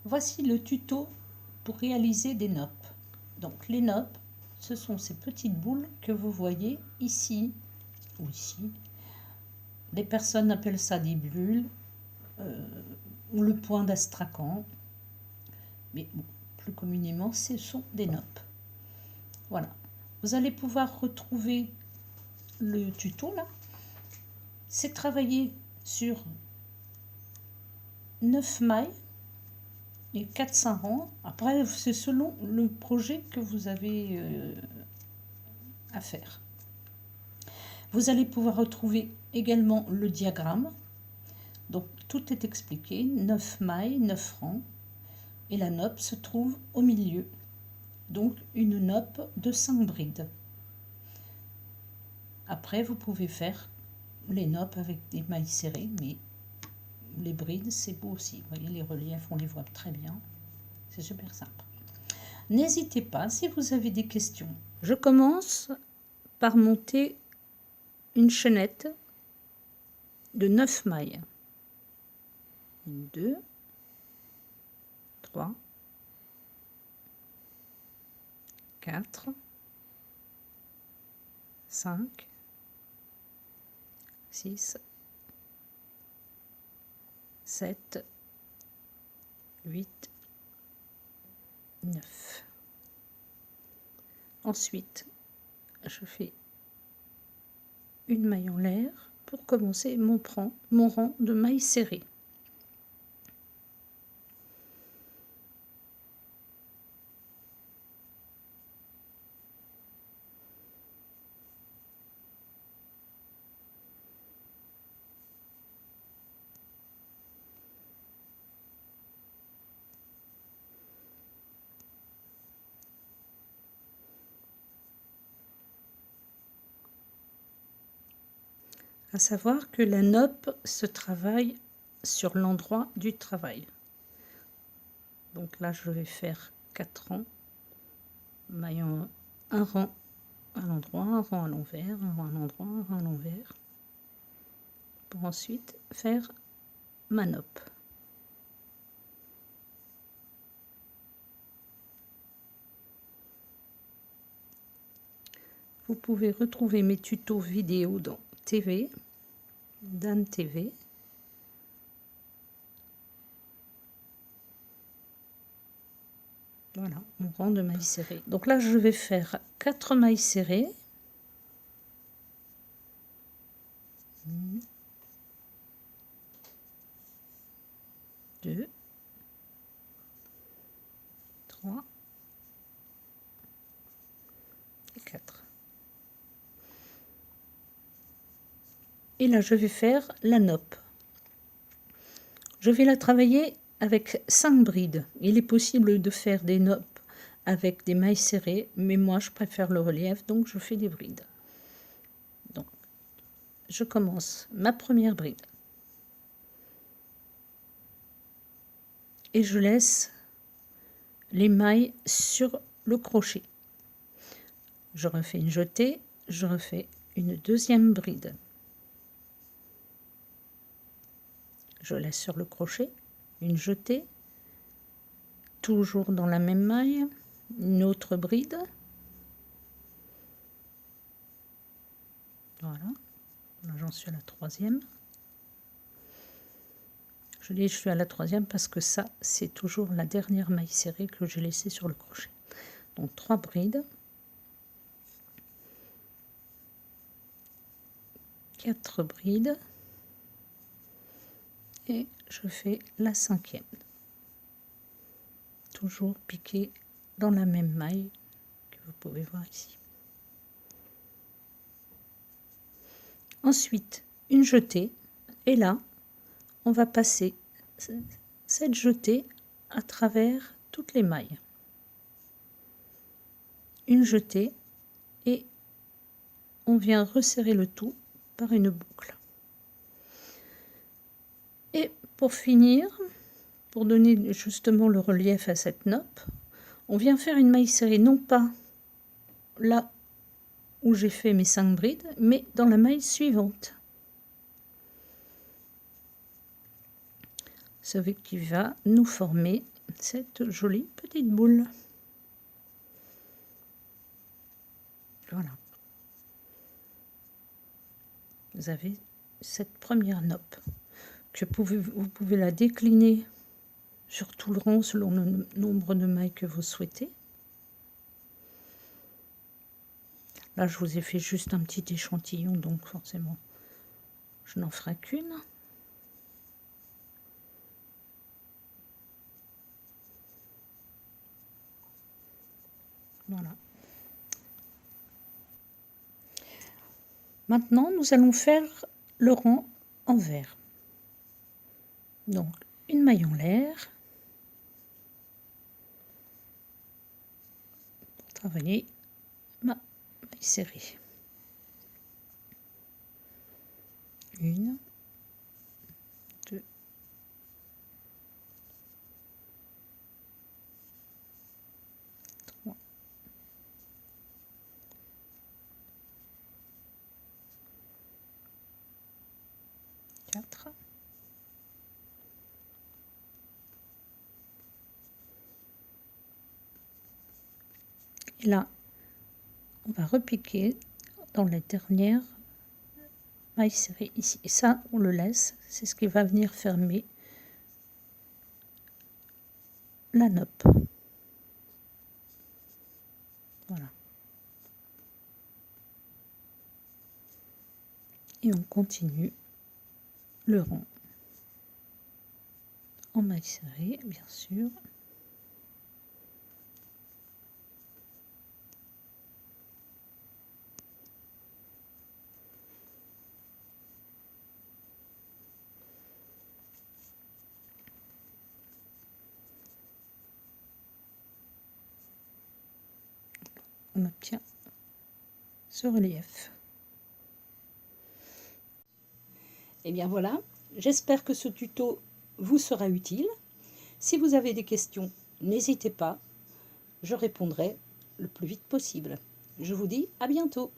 Voici le tuto pour réaliser des noppes. Donc les noppes, ce sont ces petites boules que vous voyez ici ou ici. Les personnes appellent ça des bulles ou le point d'Astrakhan. Mais bon, plus communément, ce sont des noppes. Voilà. Vous allez pouvoir retrouver le tuto là. C'est travailler sur 9 mailles et 400 rangs. Après, c'est selon le projet que vous avez à faire. Vous allez pouvoir retrouver également le diagramme. Donc, tout est expliqué. 9 mailles, 9 rangs. Et la noppe se trouve au milieu. Donc, une noppe de 5 brides. Après, vous pouvez faire les noppes avec des mailles serrées, mais les brides, c'est beau aussi. Vous voyez, les reliefs, on les voit très bien. C'est super simple. N'hésitez pas si vous avez des questions. Je commence par monter une chaînette de 9 mailles. 1, 2, 3, 4, 5, 6, 7, 8, 9. Ensuite, je fais une maille en l'air pour commencer mon rang de mailles serrées. À savoir que la noppe se travaille sur l'endroit du travail. Donc là, je vais faire 4 rangs, maille en un rang à l'endroit, un rang à l'envers, un rang à l'endroit, un rang à l'envers, pour ensuite faire ma noppe. Vous pouvez retrouver mes tutos vidéo dans TV, Dan TV. Voilà, mon rang de mailles serrées. Donc là, je vais faire 4 mailles serrées. 1, 2, 3 et 4. Et là, je vais faire la noppe. Je vais la travailler avec 5 brides. Il est possible de faire des noppes avec des mailles serrées, mais moi, je préfère le relief, donc je fais des brides. Donc, je commence ma première bride. Et je laisse les mailles sur le crochet. Je refais une jetée, je refais une deuxième bride. Je laisse sur le crochet, une jetée, toujours dans la même maille, une autre bride. Voilà, là j'en suis à la troisième. Je dis je suis à la troisième parce que ça, c'est toujours la dernière maille serrée que j'ai laissée sur le crochet. Donc 3 brides. 4 brides. Et je fais la cinquième. Toujours piqué dans la même maille que vous pouvez voir ici. Ensuite, une jetée. Et là, on va passer cette jetée à travers toutes les mailles. Une jetée et on vient resserrer le tout par une boucle. Et pour finir, pour donner justement le relief à cette noppe, on vient faire une maille serrée, non pas là où j'ai fait mes 5 brides, mais dans la maille suivante. Ce qui va nous former cette jolie petite boule. Voilà. Vous avez cette première nope que vous pouvez la décliner sur tout le rang selon le nombre de mailles que vous souhaitez. Là, je vous ai fait juste un petit échantillon, donc forcément, je n'en ferai qu'une. Voilà. Maintenant, nous allons faire le rang en vert. Donc, une maille en l'air pour travailler ma maille serrée. Une, deux, trois, quatre, et là, on va repiquer dans les dernières mailles serrées ici. Et ça, on le laisse, c'est ce qui va venir fermer la nope. Voilà. Et on continue le rang en maille serrée, bien sûr. On obtient ce relief. Et bien voilà, j'espère que ce tuto vous sera utile. Si vous avez des questions, n'hésitez pas, je répondrai le plus vite possible. Je vous dis à bientôt.